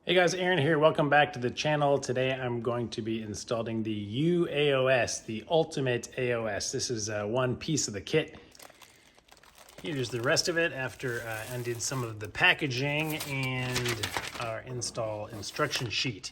Hey guys, Aaron here. Welcome back to the channel. Today I'm going to be installing the AOS, the ultimate AOS. This is one piece of the kit. Here's the rest of it after I undid some of the packaging and our install instruction sheet,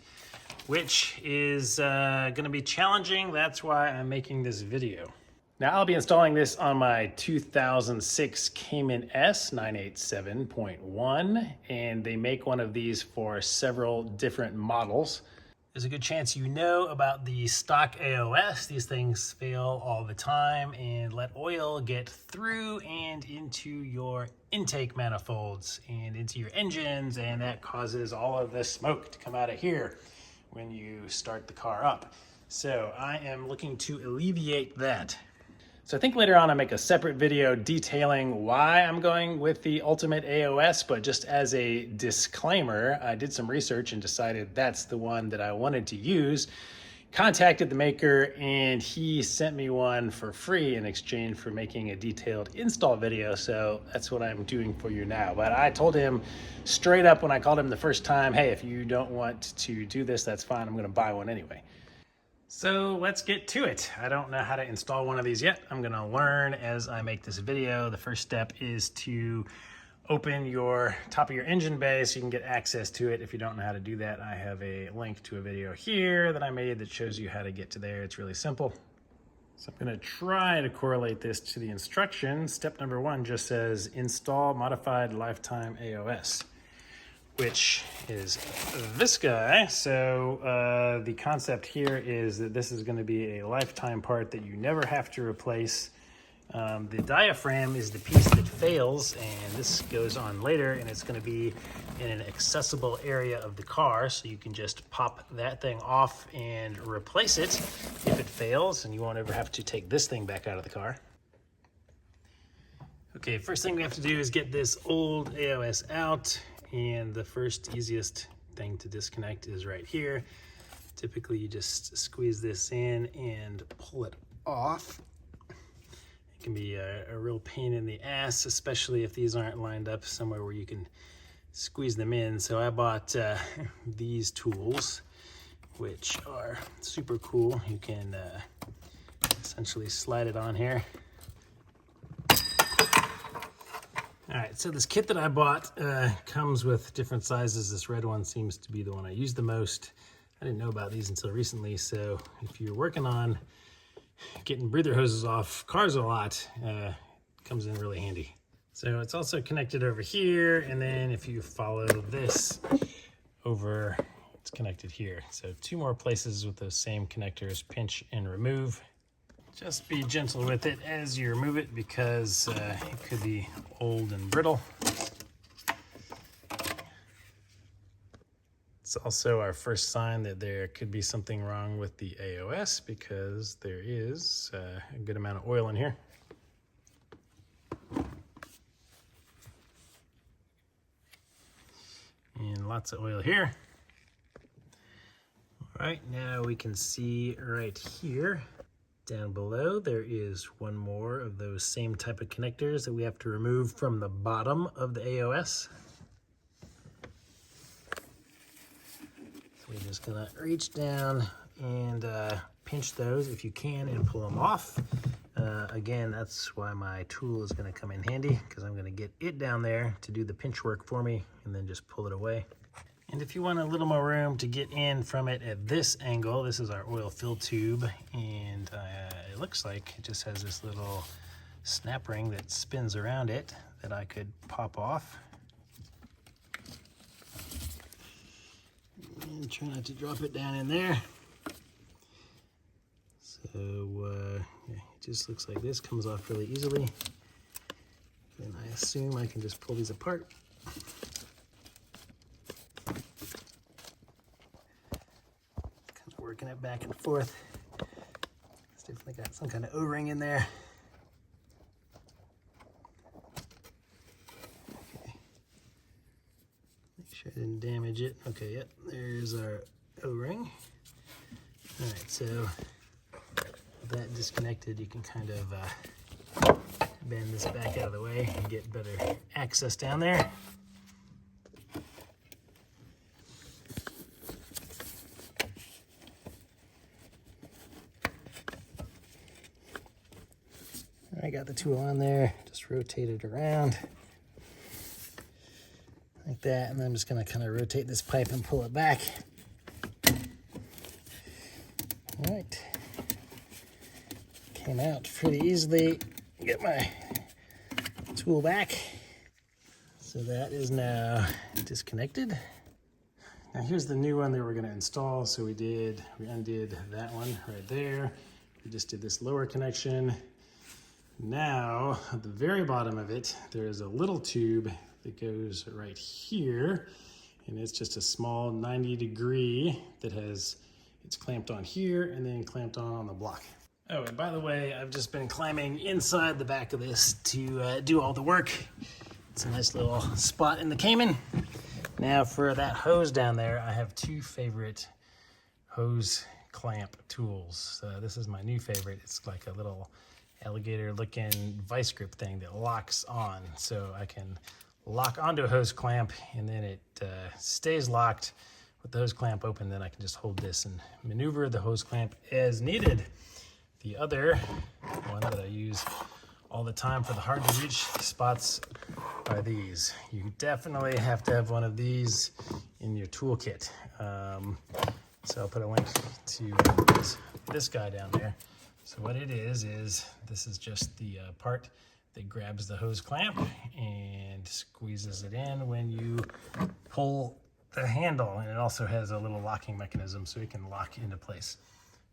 which is going to be challenging. That's why I'm making this video. Now I'll be installing this on my 2006 Cayman S 987.1, and they make one of these for several different models. There's a good chance you know about the stock AOS. These things fail all the time and let oil get through and into your intake manifolds and into your engines, and that causes all of the smoke to come out of here when you start the car up. So I am looking to alleviate that. So I think later on I'll make a separate video detailing why I'm going with the ultimate AOS, but just as a disclaimer, I did some research and decided that's the one that I wanted to use. Contacted the maker and he sent me one for free in exchange for making a detailed install video, so that's what I'm doing for you now. But I told him straight up when I called him the first time, hey, if you don't want to do this, that's fine, I'm gonna buy one anyway. So let's get to it. I don't know how to install one of these yet. I'm gonna learn as I make this video. The first step is to open your top of your engine bay so you can get access to it. If you don't know how to do that, I have a link to a video here that I made that shows you how to get to there. It's really simple. So I'm gonna try to correlate this to the instructions. Step number one just says install modified lifetime AOS, which is this guy. So the concept here is that this is going to be a lifetime part that you never have to replace. The diaphragm is the piece that fails, and this goes on later, and it's going to be in an accessible area of the car, so you can just pop that thing off and replace it if it fails, and you won't ever have to take this thing back out of the car. Okay, first thing we have to do is get this old AOS out. And the first easiest thing to disconnect is right here. Typically you just squeeze this in and pull it off. It can be a real pain in the ass, especially if these aren't lined up somewhere where you can squeeze them in. So I bought these tools, which are super cool. You can essentially slide it on here. All right, so this kit that I bought comes with different sizes. This red one seems to be the one I use the most. I didn't know about these until recently, so if you're working on getting breather hoses off cars a lot, it comes in really handy. So it's also connected over here, and then if you follow this over, it's connected here. So two more places with those same connectors, pinch and remove. Just be gentle with it as you remove it because it could be old and brittle. It's also our first sign that there could be something wrong with the AOS because there is a good amount of oil in here. And lots of oil here. All right, now we can see right here. Down below, there is one more of those same type of connectors that we have to remove from the bottom of the AOS. So we're just gonna reach down and pinch those if you can and pull them off. Again, that's why my tool is gonna come in handy, because I'm gonna get it down there to do the pinch work for me and then just pull it away. And if you want a little more room to get in from it at this angle, this is our oil fill tube, and it looks like it just has this little snap ring that spins around it that I could pop off. And try not to drop it down in there. So yeah, it just looks like this, comes off really easily. And I assume I can just pull these apart. Working it back and forth. It's definitely got some kind of O-ring in there. Okay. Make sure I didn't damage it. Okay, yep, there's our O-ring. All right, so with that disconnected, you can kind of bend this back out of the way and get better access down there. I got the tool on there, just rotate it around like that, and then I'm just gonna kind of rotate this pipe and pull it back. All right, came out pretty easily. Get my tool back. So that is now disconnected. Now here's the new one that we're gonna install. So we undid that one right there. We just did this lower connection. Now, at the very bottom of it, there's a little tube that goes right here, and it's just a small 90-degree that it's clamped on here and then clamped on the block. Oh, and by the way, I've just been climbing inside the back of this to do all the work. It's a nice little spot in the Cayman. Now for that hose down there, I have two favorite hose clamp tools. This is my new favorite. It's like a little alligator looking vice grip thing that locks on. So I can lock onto a hose clamp and then it stays locked with the hose clamp open. Then I can just hold this and maneuver the hose clamp as needed. The other one that I use all the time for the hard to reach spots are these. You definitely have to have one of these in your toolkit. So I'll put a link to this guy down there. So what it is this is just the part that grabs the hose clamp and squeezes it in when you pull the handle. And it also has a little locking mechanism so it can lock into place.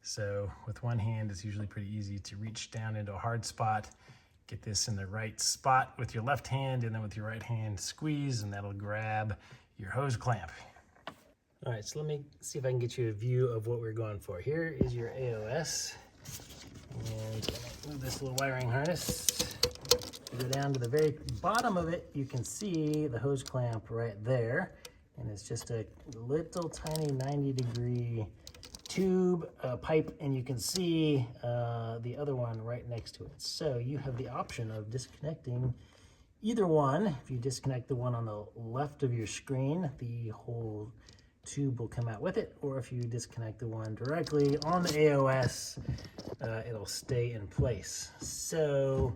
So with one hand, it's usually pretty easy to reach down into a hard spot, get this in the right spot with your left hand, and then with your right hand squeeze, and that'll grab your hose clamp. All right, so let me see if I can get you a view of what we're going for. Here is your AOS, and move this little wiring harness. Go down to the very bottom of it, you can see the hose clamp right there, and it's just a little tiny 90-degree tube pipe, and you can see the other one right next to it. So you have the option of disconnecting either one. If you disconnect the one on the left of your screen, the whole tube will come out with it, or if you disconnect the one directly on the AOS, it'll stay in place. So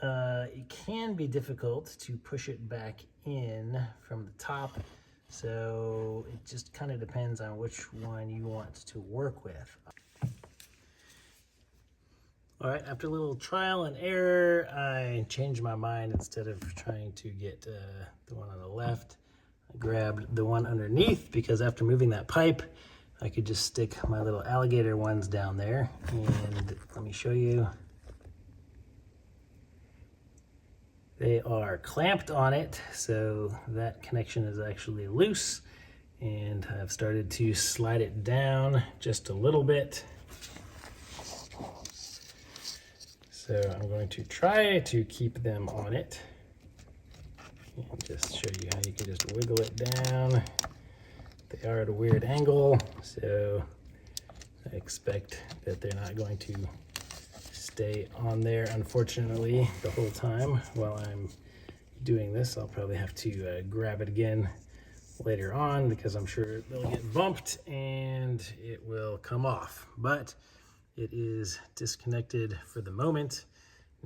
it can be difficult to push it back in from the top. So it just kind of depends on which one you want to work with. All right, after a little trial and error, I changed my mind. Instead of trying to get the one on the left, I grabbed the one underneath, because after moving that pipe, I could just stick my little alligator ones down there. And let me show you. They are clamped on it, so that connection is actually loose, and I've started to slide it down just a little bit. So I'm going to try to keep them on it and just show you how you can just wiggle it down. They are at a weird angle, so I expect that they're not going to stay on there, unfortunately, the whole time while I'm doing this. I'll probably have to grab it again later on, because I'm sure they'll get bumped and it will come off. But it is disconnected for the moment.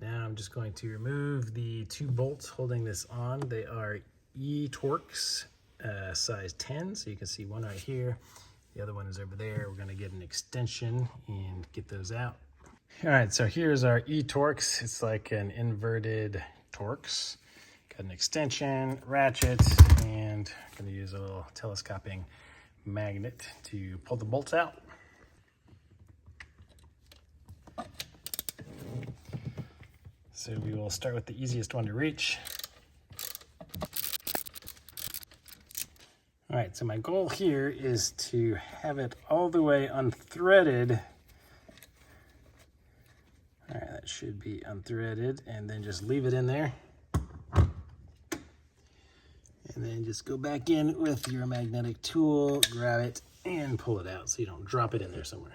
Now I'm just going to remove the two bolts holding this on. They are E-Torx size 10, so you can see one right here. The other one is over there. We're going to get an extension and get those out. All right, so here's our E-Torx. It's like an inverted Torx. Got an extension, ratchet, and I'm going to use a little telescoping magnet to pull the bolts out. So we will start with the easiest one to reach. All right, so my goal here is to have it all the way unthreaded. All right, that should be unthreaded, and then just leave it in there. And then just go back in with your magnetic tool, grab it, and pull it out so you don't drop it in there somewhere.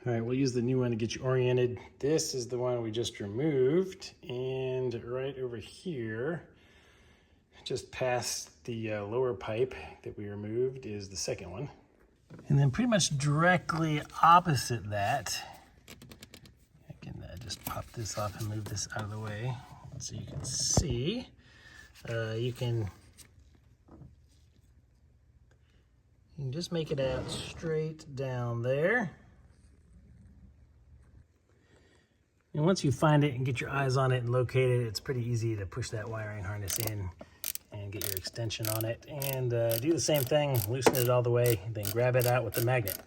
All right, we'll use the new one to get you oriented. This is the one we just removed, and right over here, just past the lower pipe that we removed, is the second one. And then pretty much directly opposite that, I can just pop this off and move this out of the way so you can see. You can just make it out straight down there. And once you find it and get your eyes on it and locate it, it's pretty easy to push that wiring harness in and get your extension on it. And do the same thing, loosen it all the way, then grab it out with the magnet.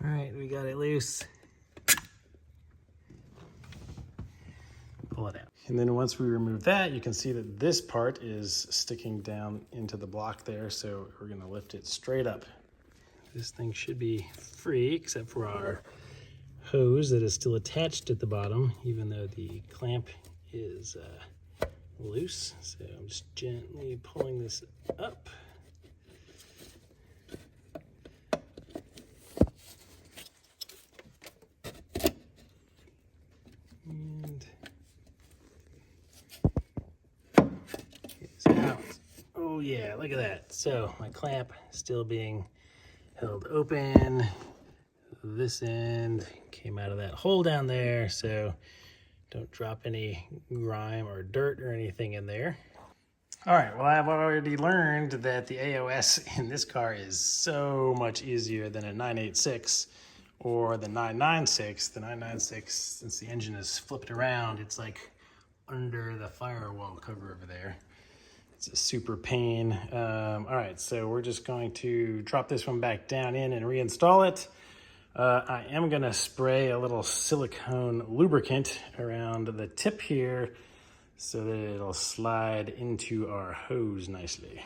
All right, we got it loose. Pull it out. And then once we remove that, you can see that this part is sticking down into the block there, so we're gonna lift it straight up. This thing should be free, except for our hose that is still attached at the bottom, even though the clamp is loose. So I'm just gently pulling this up. And it's out. Oh yeah, look at that. So my clamp still being held open. This end came out of that hole down there, so don't drop any grime or dirt or anything in there. All right, well, I've already learned that the AOS in this car is so much easier than a 986 or the 996. The 996, since the engine is flipped around, it's like under the firewall cover over there. It's a super pain. All right, so we're just going to drop this one back down in and reinstall it. I am gonna spray a little silicone lubricant around the tip here so that it'll slide into our hose nicely.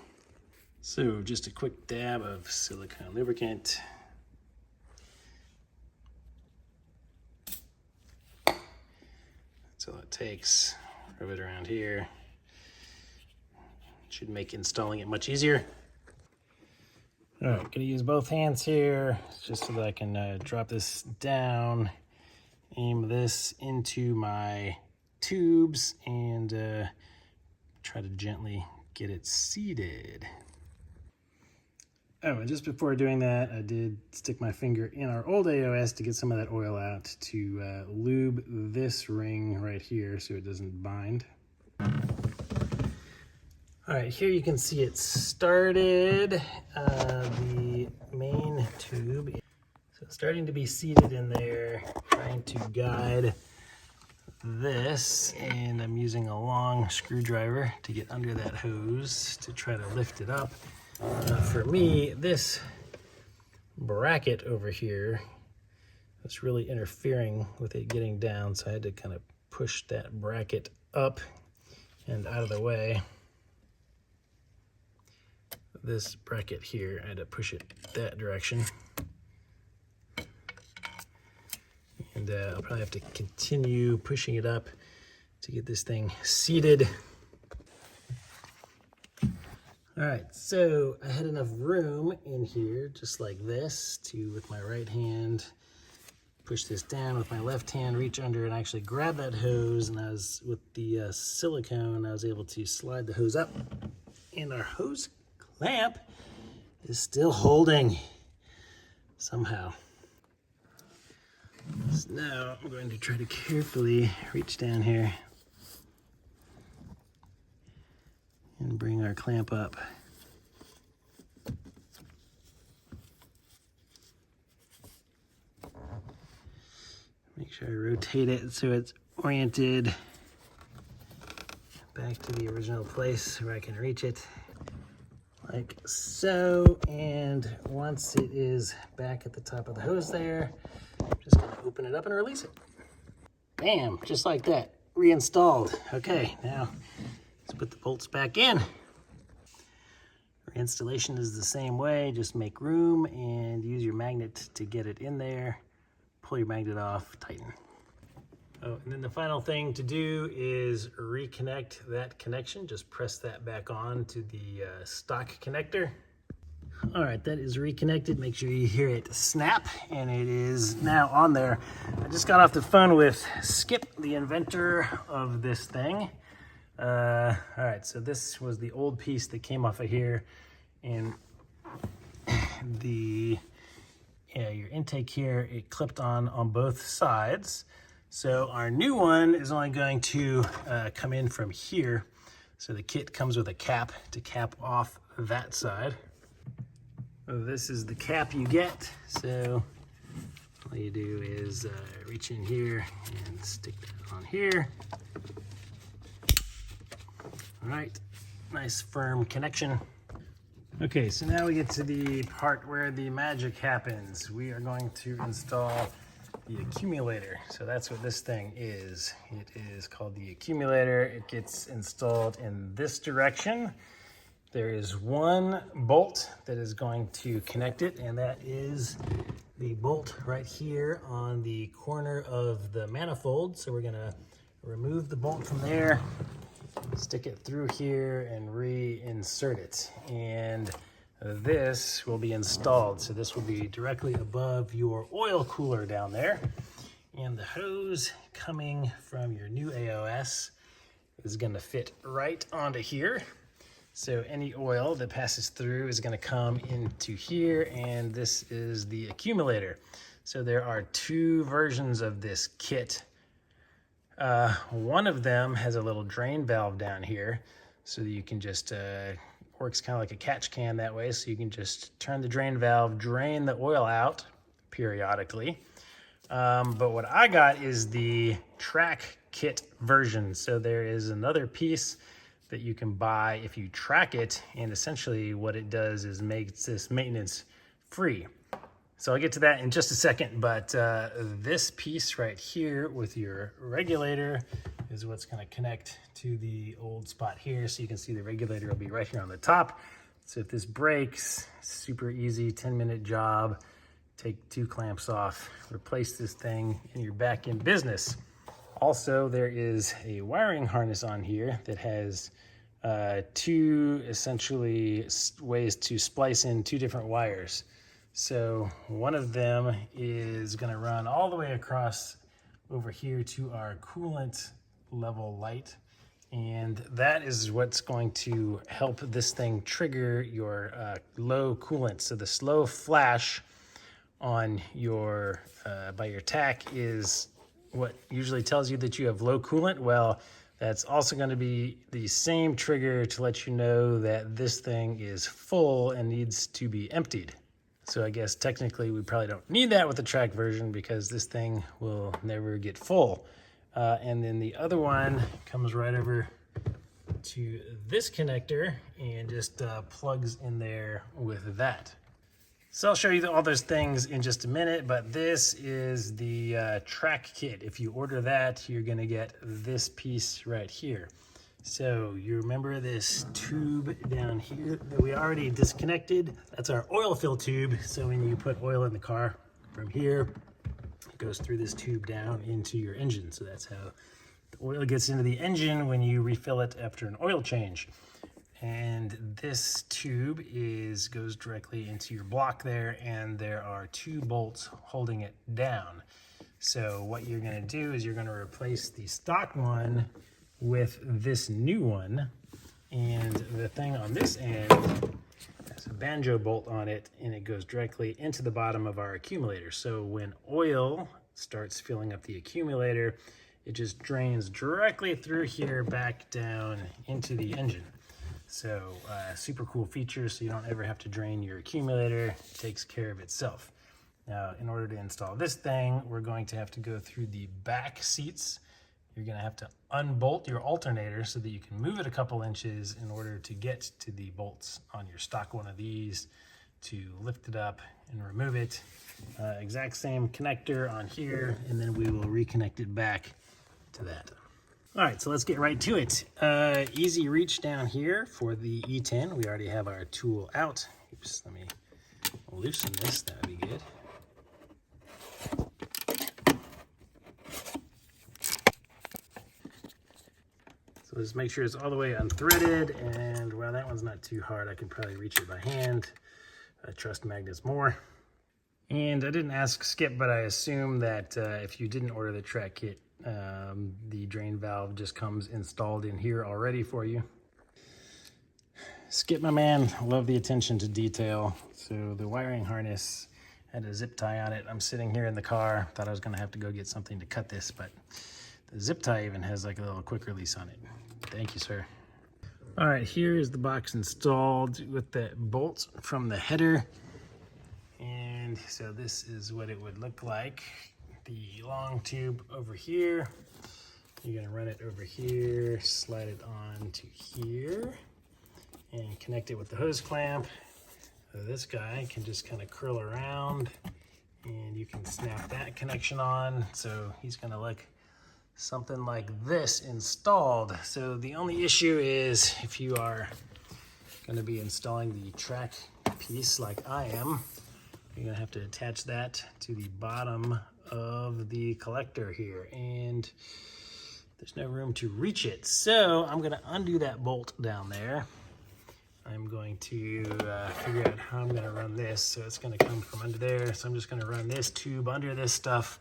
So just a quick dab of silicone lubricant. That's all it takes. Rub it around here. Should make installing it much easier. All right, gonna use both hands here just so that I can drop this down, aim this into my tubes, and try to gently get it seated. Oh, and just before doing that, I did stick my finger in our old AOS to get some of that oil out to lube this ring right here so it doesn't bind. All right, here you can see it started, the main tube. So it's starting to be seated in there, trying to guide this, and I'm using a long screwdriver to get under that hose to try to lift it up. For me, this bracket over here was really interfering with it getting down, so I had to kind of push that bracket up and out of the way. This bracket here, I had to push it that direction. And I'll probably have to continue pushing it up to get this thing seated. All right, so I had enough room in here, just like this, to, with my right hand, push this down, with my left hand, reach under and actually grab that hose, and I was, with the silicone, I was able to slide the hose up, and our hose clamp is still holding somehow. So now I'm going to try to carefully reach down here and bring our clamp up. Make sure I rotate it so it's oriented back to the original place where I can reach it, like so. And once it is back at the top of the hose there, I'm just gonna open it up and release it. Bam, just like that, reinstalled. Okay, now let's put the bolts back in. Reinstallation is the same way, just make room and use your magnet to get it in there. Pull your magnet off, tighten. Oh, and then the final thing to do is reconnect that connection. Just press that back on to the stock connector. All right, that is reconnected. Make sure you hear it snap, and it is now on there. I just got off the phone with Skip, the inventor of this thing. All right, so this was the old piece that came off of here, and the your intake here, it clipped on both sides. So our new one is only going to come in from here. So the kit comes with a cap to cap off that side. So this is the cap you get. So all you do is reach in here and stick that on here. All right, nice firm connection. Okay, so now we get to the part where the magic happens. We are going to install the accumulator. So that's what this thing is. It is called the accumulator. It gets installed in this direction. There is one bolt that is going to connect it, and that is the bolt right here on the corner of the manifold. So we're gonna remove the bolt from there, stick it through here and reinsert it. And this will be installed. So this will be directly above your oil cooler down there. And the hose coming from your new AOS is gonna fit right onto here. So any oil that passes through is gonna come into here, and this is the accumulator. So there are two versions of this kit. One of them has a little drain valve down here so that you can just, works kind of like a catch can that way. So you can just turn the drain valve, drain the oil out periodically. But what I got is the track kit version. So there is another piece that you can buy if you track it, and essentially what it does is makes this maintenance free. So I'll get to that in just a second, but this piece right here with your regulator is what's gonna connect to the old spot here. So you can see the regulator will be right here on the top. So if this breaks, super easy, 10-minute job. Take 2 clamps off, replace this thing, and you're back in business. Also, there is a wiring harness on here that has 2 essentially ways to splice in 2 different wires. So one of them is gonna run all the way across over here to our coolant level light. And that is what's going to help this thing trigger your low coolant. So the slow flash on your, by your tack is what usually tells you that you have low coolant. Well, that's also going to be the same trigger to let you know that this thing is full and needs to be emptied. So I guess technically we probably don't need that with the track version because this thing will never get full. And then the other one comes right over to this connector and just plugs in there with that. So I'll show you all those things in just a minute, but this is the track kit. If you order that, you're gonna get this piece right here. So you remember this tube down here that we already disconnected? That's our oil fill tube. So when you put oil in the car from here, it goes through this tube down into your engine. So that's how the oil gets into the engine when you refill it after an oil change. And this tube goes directly into your block there, and there are 2 bolts holding it down. So what you're gonna do is you're gonna replace the stock one with this new one. And the thing on this end has a banjo bolt on it, and it goes directly into the bottom of our accumulator. So when oil starts filling up the accumulator, it just drains directly through here back down into the engine. So super cool feature, so you don't ever have to drain your accumulator. It takes care of itself. Now, in order to install this thing, we're going to have to go through the back seats. You're gonna have to unbolt your alternator so that you can move it a couple inches in order to get to the bolts on your stock one of these to lift it up and remove it. Exact same connector on here, and then we will reconnect it back to that. All right, so let's get right to it. Easy reach down here for the E10. We already have our tool out. Oops, let me loosen this, that would be good. So just make sure it's all the way unthreaded, and well, that one's not too hard. I can probably reach it by hand. I trust magnets more. And I didn't ask Skip, but I assume that if you didn't order the track kit, the drain valve just comes installed in here already for you. Skip, my man, love the attention to detail. So the wiring harness Had a zip tie on it. I'm sitting here in the car. Thought I was gonna have to go get something to cut this, but the zip tie even has like a little quick release on it. Thank you, sir. All right, here is the box installed with the bolts from the header. And so this is what it would look like. The long tube over here. You're gonna run it over here, slide it on to here, and connect it with the hose clamp. So this guy can just kind of curl around, and you can snap that connection on. So he's gonna look something like this installed. So the only issue is if you are gonna be installing the track piece like I am, you're gonna have to attach that to the bottom of the collector here, and there's no room to reach it. So I'm gonna undo that bolt down there. I'm going to figure out how I'm gonna run this. So it's gonna come from under there. So I'm just gonna run this tube under this stuff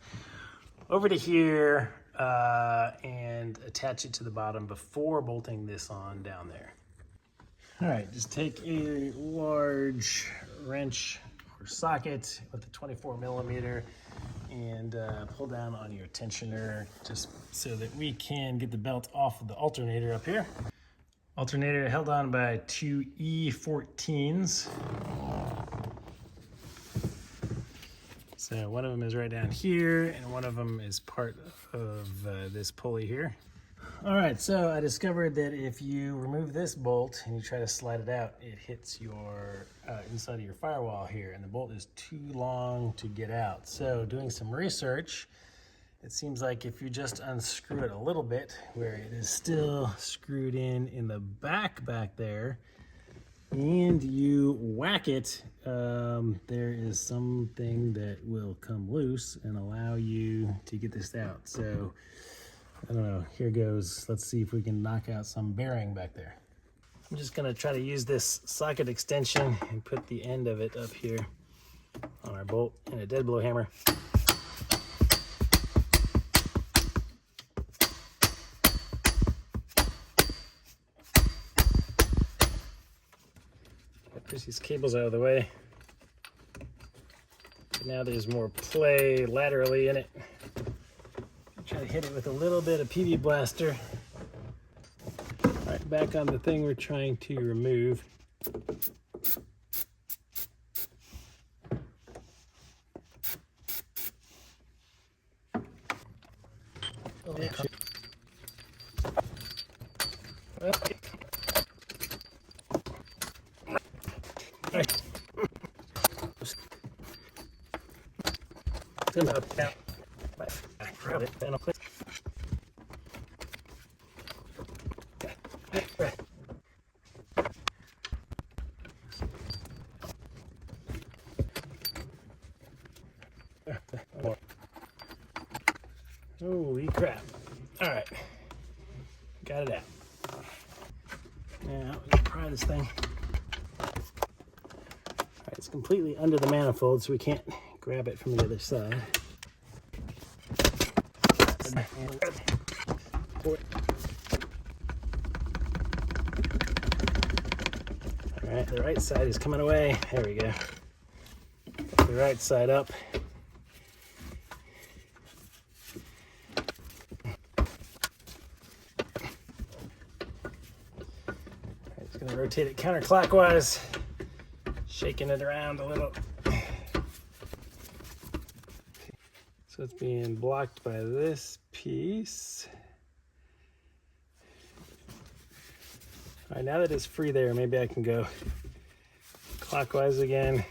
over to here and attach it to the bottom before bolting this on down there. All right, just take a large wrench or socket with a 24 millimeter and pull down on your tensioner just so that we can get the belt off of the alternator up here. Alternator held on by two E14s. So one of them is right down here and one of them is part of this pulley here. All right, so I discovered that if you remove this bolt and you try to slide it out, it hits your inside of your firewall here, and the bolt is too long to get out. So doing some research, it seems like if you just unscrew it a little bit, where it is still screwed in the back there, and you whack it, there is something that will come loose and allow you to get this out. So I don't know, here goes. Let's see if we can knock out some bearing back there. I'm just gonna try to use this socket extension and put the end of it up here on our bolt and a dead blow hammer. Push these cables out of the way. Now there's more play laterally in it. Try to hit it with a little bit of PB Blaster. All right, back on the thing we're trying to remove. Holy crap. All right, got it out. Now, let's pry this thing. All right, it's completely under the manifold, so we can't grab it from the other side. All right, the right side is coming away. There we go. Put the right side up. Just gonna rotate it counterclockwise, shaking it around a little. So it's being blocked by this piece. All right, now that it's free there, maybe I can go clockwise again.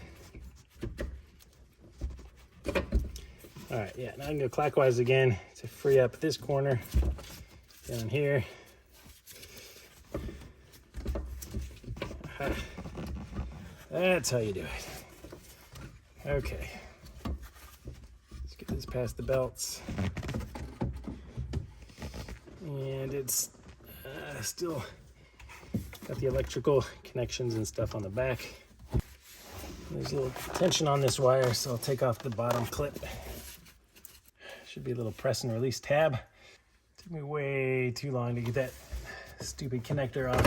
All right, yeah, now I can go clockwise again to free up this corner down here. That's how you do it. Okay. Let's get this past the belts. And it's still got the electrical connections and stuff on the back. There's a little tension on this wire, so I'll take off the bottom clip. Should be a little press and release tab. Took me way too long to get that stupid connector off.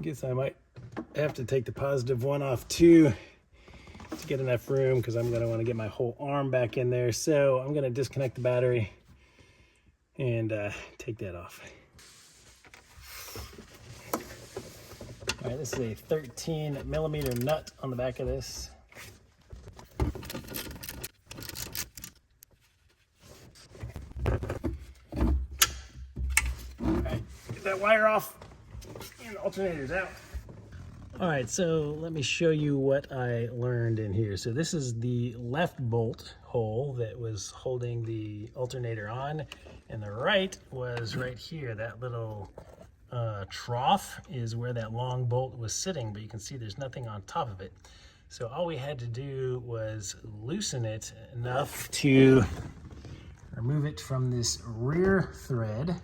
guess I might have to take the positive one off too to get enough room, because I'm going to want to get my whole arm back in there. So I'm going to disconnect the battery and take that off. All right, this is a 13mm nut on the back of this. All right, get that wire off and the alternator's out. All right, so let me show you what I learned in here. So this is the left bolt hole that was holding the alternator on, and the right was right here. That little trough is where that long bolt was sitting, but you can see there's nothing on top of it. So all we had to do was loosen it enough to remove it from this rear thread.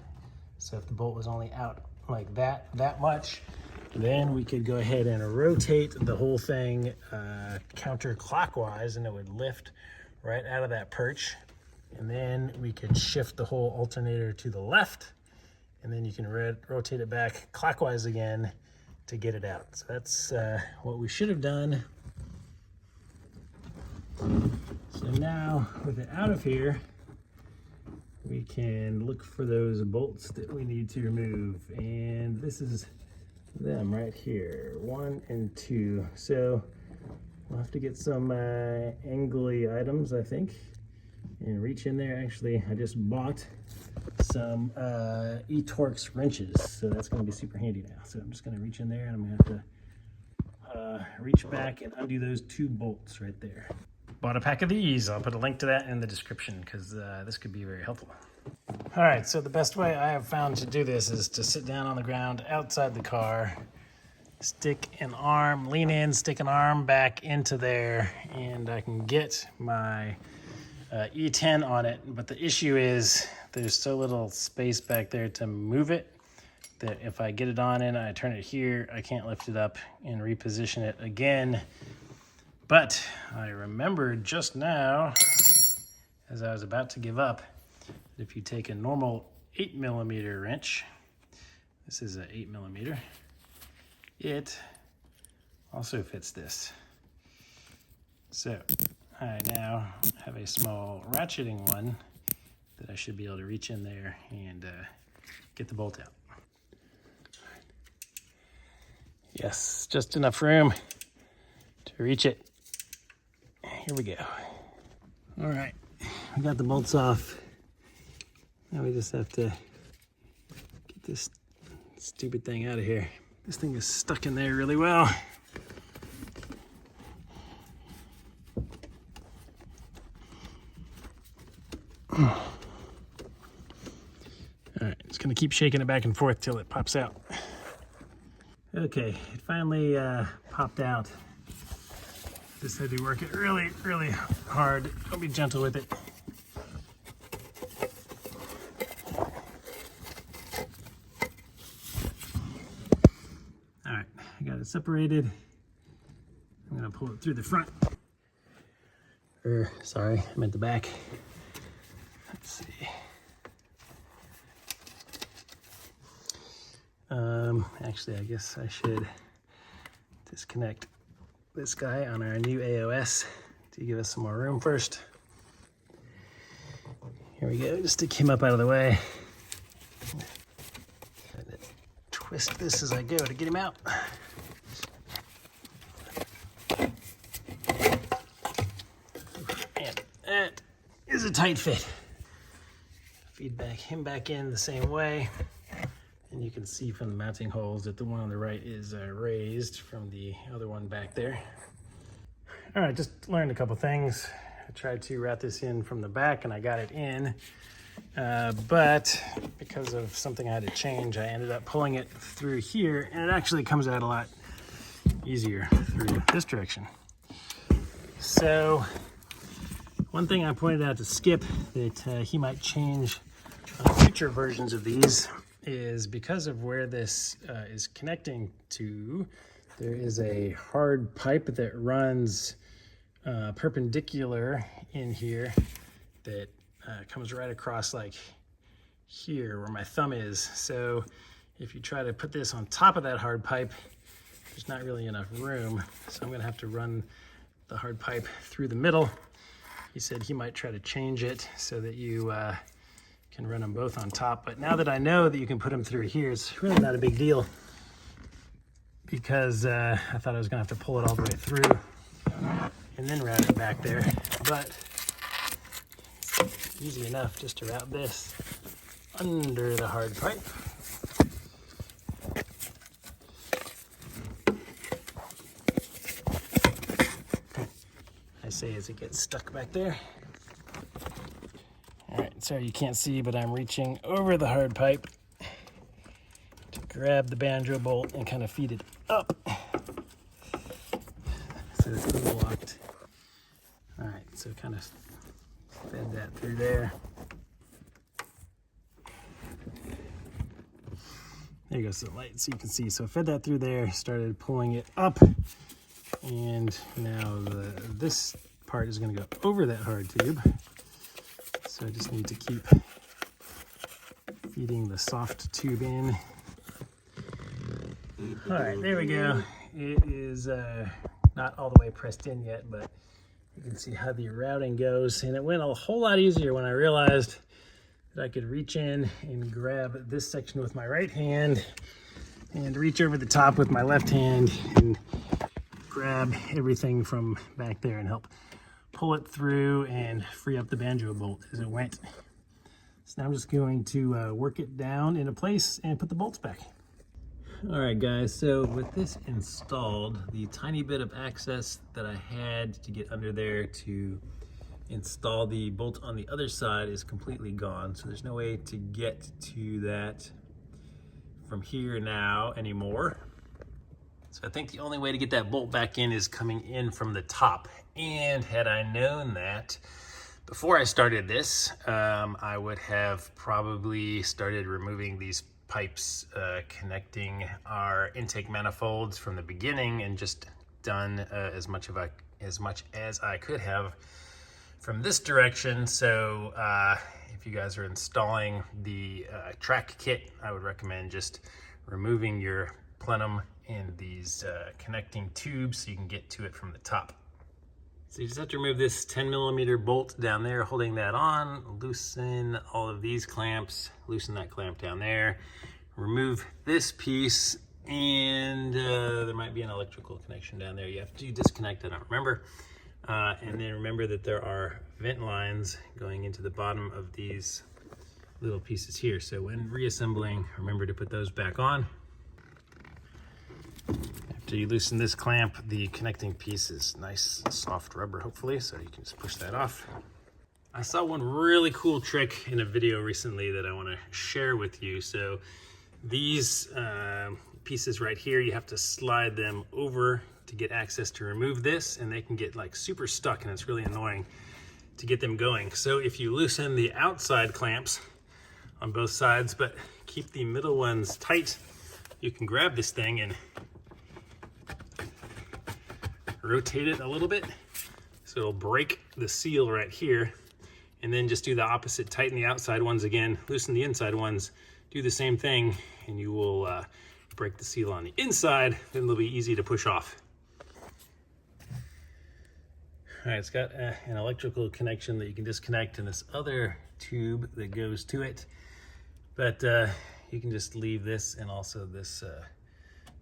So if the bolt was only out like that much, then we could go ahead and rotate the whole thing counterclockwise, and it would lift right out of that perch. And then we could shift the whole alternator to the left, and then you can rotate it back clockwise again to get it out. So that's what we should have done. So now with it out of here, we can look for those bolts that we need to remove. And this is them right here, 1 and 2. So we'll have to get some angly items, I think, and reach in there. Actually, I just bought some E-Torx wrenches, so that's going to be super handy now. So I'm just going to reach in there, and I'm going to have to reach back and undo those 2 bolts right there. Bought a pack of these. I'll put a link to that in the description, because this could be very helpful. All right, so the best way I have found to do this is to sit down on the ground outside the car, stick an arm, lean in, stick an arm back into there, and I can get my E10 on it. But the issue is there's so little space back there to move it that if I get it on and I turn it here, I can't lift it up and reposition it again. But I remembered just now, as I was about to give up, if you take a normal 8mm wrench, this is an 8mm, it also fits this. So I now have a small ratcheting one that I should be able to reach in there and get the bolt out. Yes, just enough room to reach it. Here we go. All right, I got the bolts off. Now we just have to get this stupid thing out of here. This thing is stuck in there really well. All right, just gonna keep shaking it back and forth till it pops out. Okay, it finally popped out. Just had to work it really, really hard. Don't be gentle with it. All right, I got it separated. I'm gonna pull it through the front. Sorry, I meant the back. Let's see. Actually, I guess I should disconnect this guy on our new AOS to give us some more room first. Here we go, just stick him up out of the way. Twist this as I go to get him out. And that is a tight fit. Feed him back in the same way. And you can see from the mounting holes that the one on the right is raised from the other one back there. All right, just learned a couple things. I tried to route this in from the back and I got it in, but because of something I had to change, I ended up pulling it through here, and it actually comes out a lot easier through this direction. So one thing I pointed out to Skip that he might change on future versions of these is because of where this is connecting to, there is a hard pipe that runs perpendicular in here that comes right across like here where my thumb is. So if you try to put this on top of that hard pipe, there's not really enough room. So I'm gonna have to run the hard pipe through the middle. He said he might try to change it so that you can run them both on top. But now that I know that you can put them through here, it's really not a big deal, because I thought I was gonna have to pull it all the way through and then route it back there. But it's easy enough just to route this under the hard pipe. I say as it gets stuck back there. All right, sorry you can't see, but I'm reaching over the hard pipe to grab the banjo bolt and kind of feed it up so it's locked. All right, so kind of fed that through there. There goes the light so you can see. So I fed that through there, started pulling it up, and now this part is going to go over that hard tube. So I just need to keep feeding the soft tube in. All right, there we go. It is not all the way pressed in yet, but you can see how the routing goes. And it went a whole lot easier when I realized that I could reach in and grab this section with my right hand and reach over the top with my left hand and grab everything from back there and help pull it through and free up the banjo bolt as it went. So now I'm just going to work it down into place and put the bolts back. All right, guys, so with this installed, the tiny bit of access that I had to get under there to install the bolt on the other side is completely gone. So there's no way to get to that from here now anymore. So I think the only way to get that bolt back in is coming in from the top. And had I known that before I started this, I would have probably started removing these pipes connecting our intake manifolds from the beginning and just done as much as I could have from this direction. So if you guys are installing the track kit, I would recommend just removing your plenum and these connecting tubes so you can get to it from the top. So you just have to remove this 10mm bolt down there holding that on, loosen all of these clamps, loosen that clamp down there, remove this piece, and there might be an electrical connection down there. You have to disconnect it, I don't remember. And then remember that there are vent lines going into the bottom of these little pieces here. So when reassembling, remember to put those back on. After you loosen this clamp, the connecting piece is nice soft rubber, hopefully, so you can just push that off. I saw one really cool trick in a video recently that I want to share with you. So these pieces right here, you have to slide them over to get access to remove this, and they can get like super stuck, and it's really annoying to get them going. So if you loosen the outside clamps on both sides, but keep the middle ones tight, you can grab this thing and rotate it a little bit so it'll break the seal right here, and then just do the opposite. Tighten the outside ones again, loosen the inside ones, do the same thing, and you will break the seal on the inside. Then they'll be easy to push off. All right, it's got an electrical connection that you can disconnect and this other tube that goes to it, but you can just leave this, and also this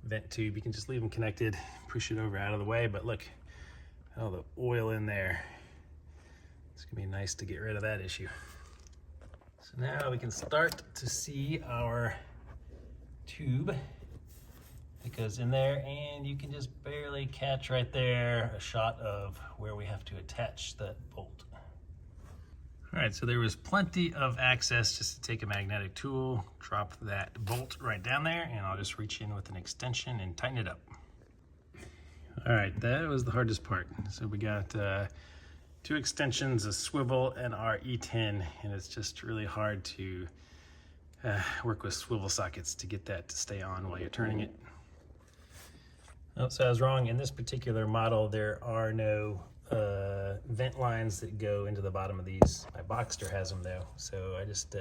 vent tube, you can just leave them connected, push it over out of the way. But look, all the oil in there. It's gonna be nice to get rid of that issue. So now we can start to see our tube that goes in there, and you can just barely catch right there a shot of where we have to attach that bolt. All right, so there was plenty of access just to take a magnetic tool, drop that bolt right down there, and I'll just reach in with an extension and tighten it up. All right, that was the hardest part. So we got 2 extensions, a swivel, and our E10, and it's just really hard to work with swivel sockets to get that to stay on while you're turning it. Oh, so I was wrong. In this particular model, there are no vent lines that go into the bottom of these. My Boxster has them though, so I just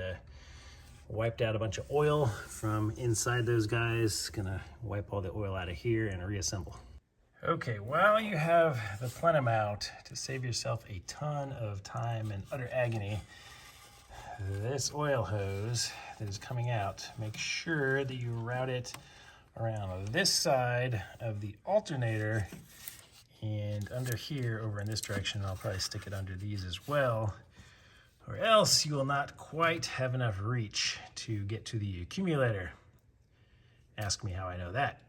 wiped out a bunch of oil from inside those guys. Gonna wipe all the oil out of here and reassemble. Okay, while you have the plenum out, to save yourself a ton of time and utter agony, this oil hose that is coming out, make sure that you route it around this side of the alternator and under here over in this direction. I'll probably stick it under these as well, or else you will not quite have enough reach to get to the accumulator. Ask me how I know that.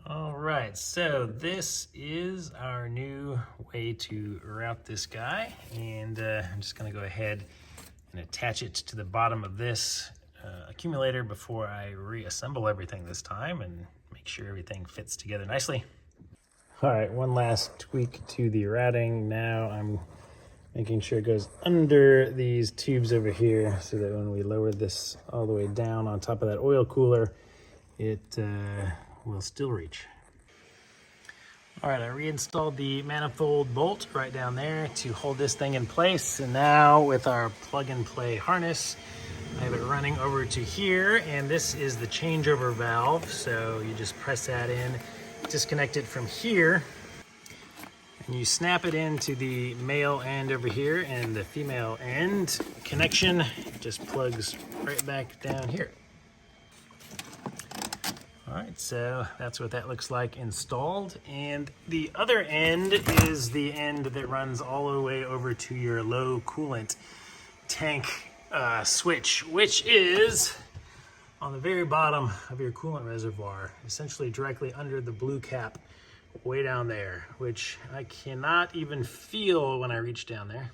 All right, so this is our new way to route this guy, and I'm just gonna go ahead and attach it to the bottom of this accumulator before I reassemble everything this time and make sure everything fits together nicely. All right, one last tweak to the routing. Now I'm making sure it goes under these tubes over here so that when we lower this all the way down on top of that oil cooler, it will still reach. All right, I reinstalled the manifold bolt right down there to hold this thing in place. And now with our plug and play harness, I have it running over to here, and this is the changeover valve. So you just press that in, disconnect it from here, and you snap it into the male end over here, and the female end connection just plugs right back down here. All right, so that's what that looks like installed. And the other end is the end that runs all the way over to your low coolant tank switch, which is on the very bottom of your coolant reservoir, essentially directly under the blue cap way down there, which I cannot even feel when I reach down there.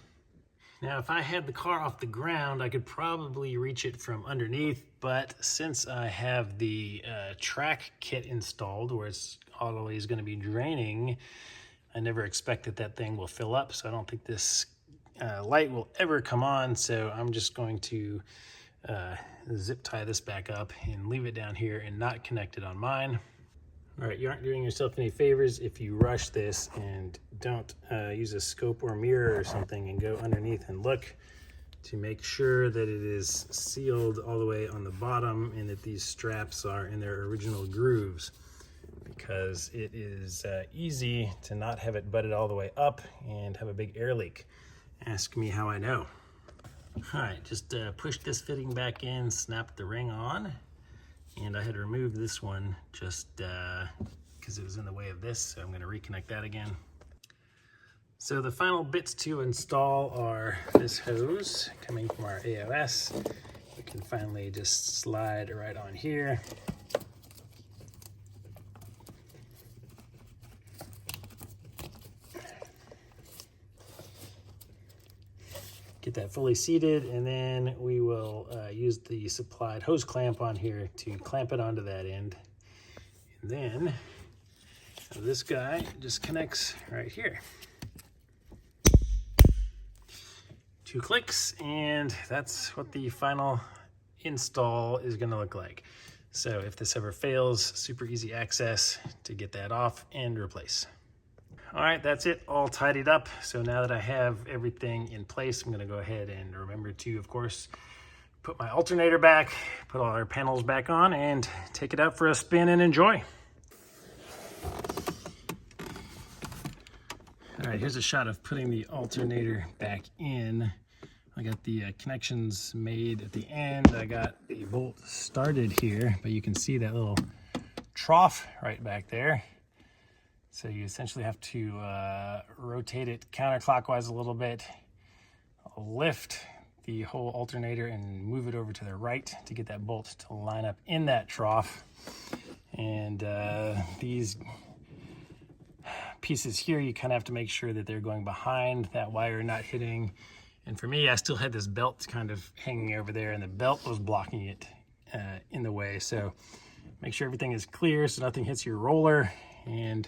Now, if I had the car off the ground, I could probably reach it from underneath, but since I have the track kit installed where it's always going to be draining, I never expect that that thing will fill up, so I don't think this light will ever come on. So I'm just going to zip tie this back up and leave it down here and not connect it on mine. All right, you aren't doing yourself any favors if you rush this and don't use a scope or mirror or something and go underneath and look to make sure that it is sealed all the way on the bottom and that these straps are in their original grooves, because it is easy to not have it butted all the way up and have a big air leak. Ask me how I know. All right, just push this fitting back in, snap the ring on. And I had removed this one just because it was in the way of this, so I'm going to reconnect that again. So the final bits to install are this hose coming from our AOS. We can finally just slide right on here. Get that fully seated, and then we will use the supplied hose clamp on here to clamp it onto that end. And then this guy just connects right here. 2 clicks, and that's what the final install is going to look like. So if this ever fails, super easy access to get that off and replace. All right, that's it, all tidied up. So now that I have everything in place, I'm gonna go ahead and remember to, of course, put my alternator back, put all our panels back on, and take it out for a spin and enjoy. All right, here's a shot of putting the alternator back in. I got the connections made at the end. I got the bolt started here, but you can see that little trough right back there. So you essentially have to rotate it counterclockwise a little bit, lift the whole alternator and move it over to the right to get that bolt to line up in that trough. And these pieces here, you kind of have to make sure that they're going behind that wire, not hitting. And for me, I still had this belt kind of hanging over there, and the belt was blocking it in the way. So make sure everything is clear so nothing hits your roller, and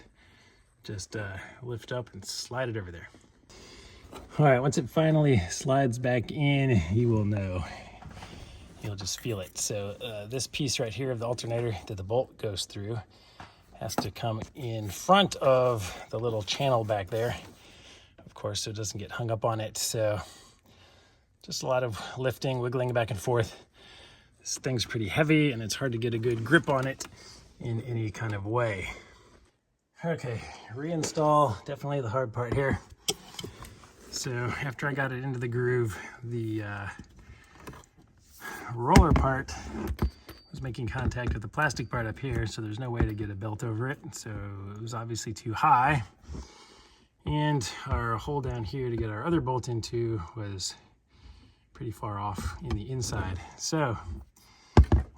just lift up and slide it over there. All right, once it finally slides back in, you will know. You'll just feel it. So this piece right here of the alternator that the bolt goes through has to come in front of the little channel back there, of course, so it doesn't get hung up on it. So Just a lot of lifting, wiggling back and forth. This thing's pretty heavy and it's hard to get a good grip on it in any kind of way. Okay, reinstall, definitely the hard part here. So after I got it into the groove, the roller part was making contact with the plastic part up here, so there's no way to get a belt over it. So it was obviously too high. And our hole down here to get our other bolt into was pretty far off in the inside. So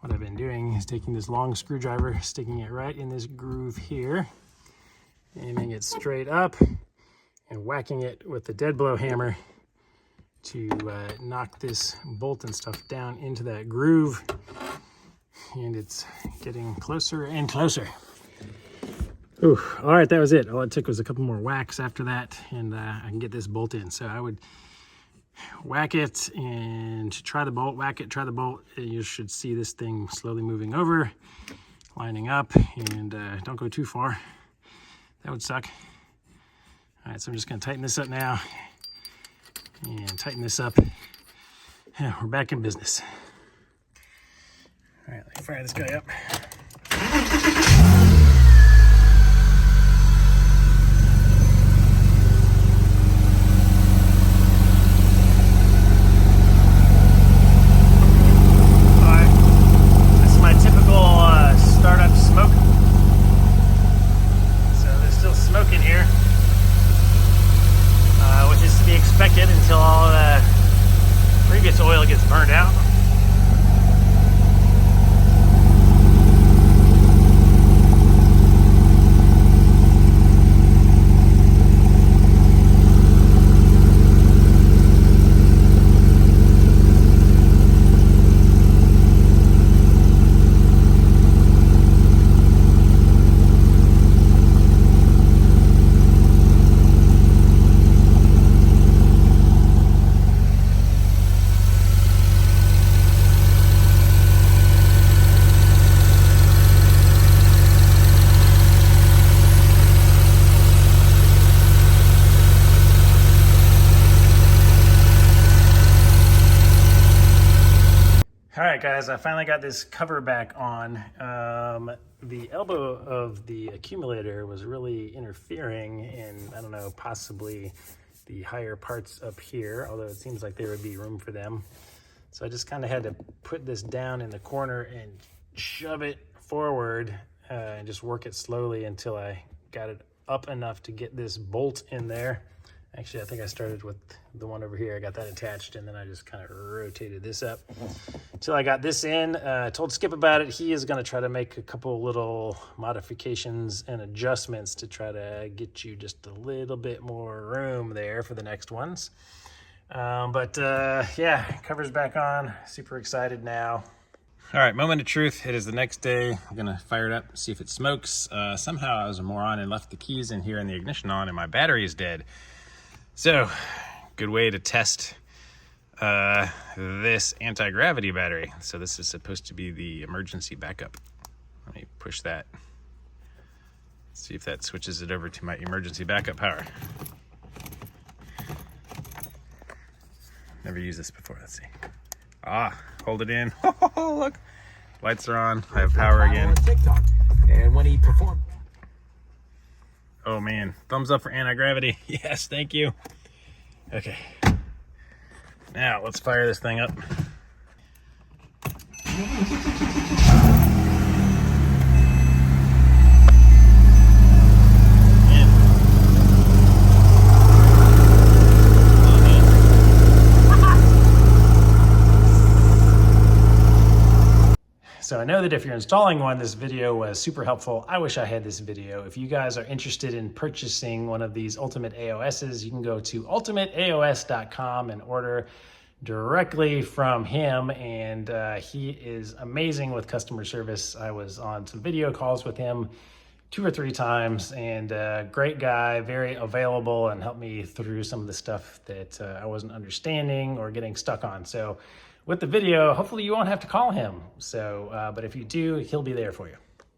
what I've been doing is taking this long screwdriver, sticking it right in this groove here, aiming it straight up, and whacking it with the dead blow hammer to knock this bolt and stuff down into that groove. And it's getting closer and closer. Ooh, all right, that was it. All it took was a couple more whacks after that, and I can get this bolt in. So I would whack it and try the bolt, whack it, try the bolt. And you should see this thing slowly moving over, lining up, and don't go too far. That would suck. All right, so I'm just gonna tighten this up now and tighten this up. Yeah, we're back in business. All right, let me fire this guy up. All right, this is my typical startup smoke. So there's still smoke in here, which is to be expected until all the previous oil gets burned out. All right, guys, I finally got this cover back on. The elbow of the accumulator was really interfering in, I don't know, possibly the higher parts up here, although it seems like there would be room for them. So I just kind of had to put this down in the corner and shove it forward and just work it slowly until I got it up enough to get this bolt in there. Actually, I think I started with the one over here. I got that attached, and then I just kind of rotated this up until I got this in. I told Skip about it. He is going to try to make a couple little modifications and adjustments to try to get you just a little bit more room there for the next ones. Yeah, cover's back on. Super excited now. All right, moment of truth. It is the next day. I'm gonna fire it up, see if it smokes. Somehow I was a moron and left the keys in here and the ignition on, and my battery is dead. So, good way to test this anti-gravity battery. So this is supposed to be the emergency backup. Let me push that. See if that switches it over to my emergency backup power. Never used this before, let's see. Ah, hold it in. Oh, look, lights are on. I have power again. And when he performed. Oh man, thumbs up for anti-gravity. Yes, thank you. Okay, now let's fire this thing up. So I know that if you're installing one, this video was super helpful. I wish I had this video. If you guys are interested in purchasing one of these Ultimate AOSs, you can go to ultimateaos.com and order directly from him. And he is amazing with customer service. I was on some video calls with him 2 or 3 times, and great guy, very available, and helped me through some of the stuff that I wasn't understanding or getting stuck on. So with the video, hopefully you won't have to call him. So, but if you do, he'll be there for you.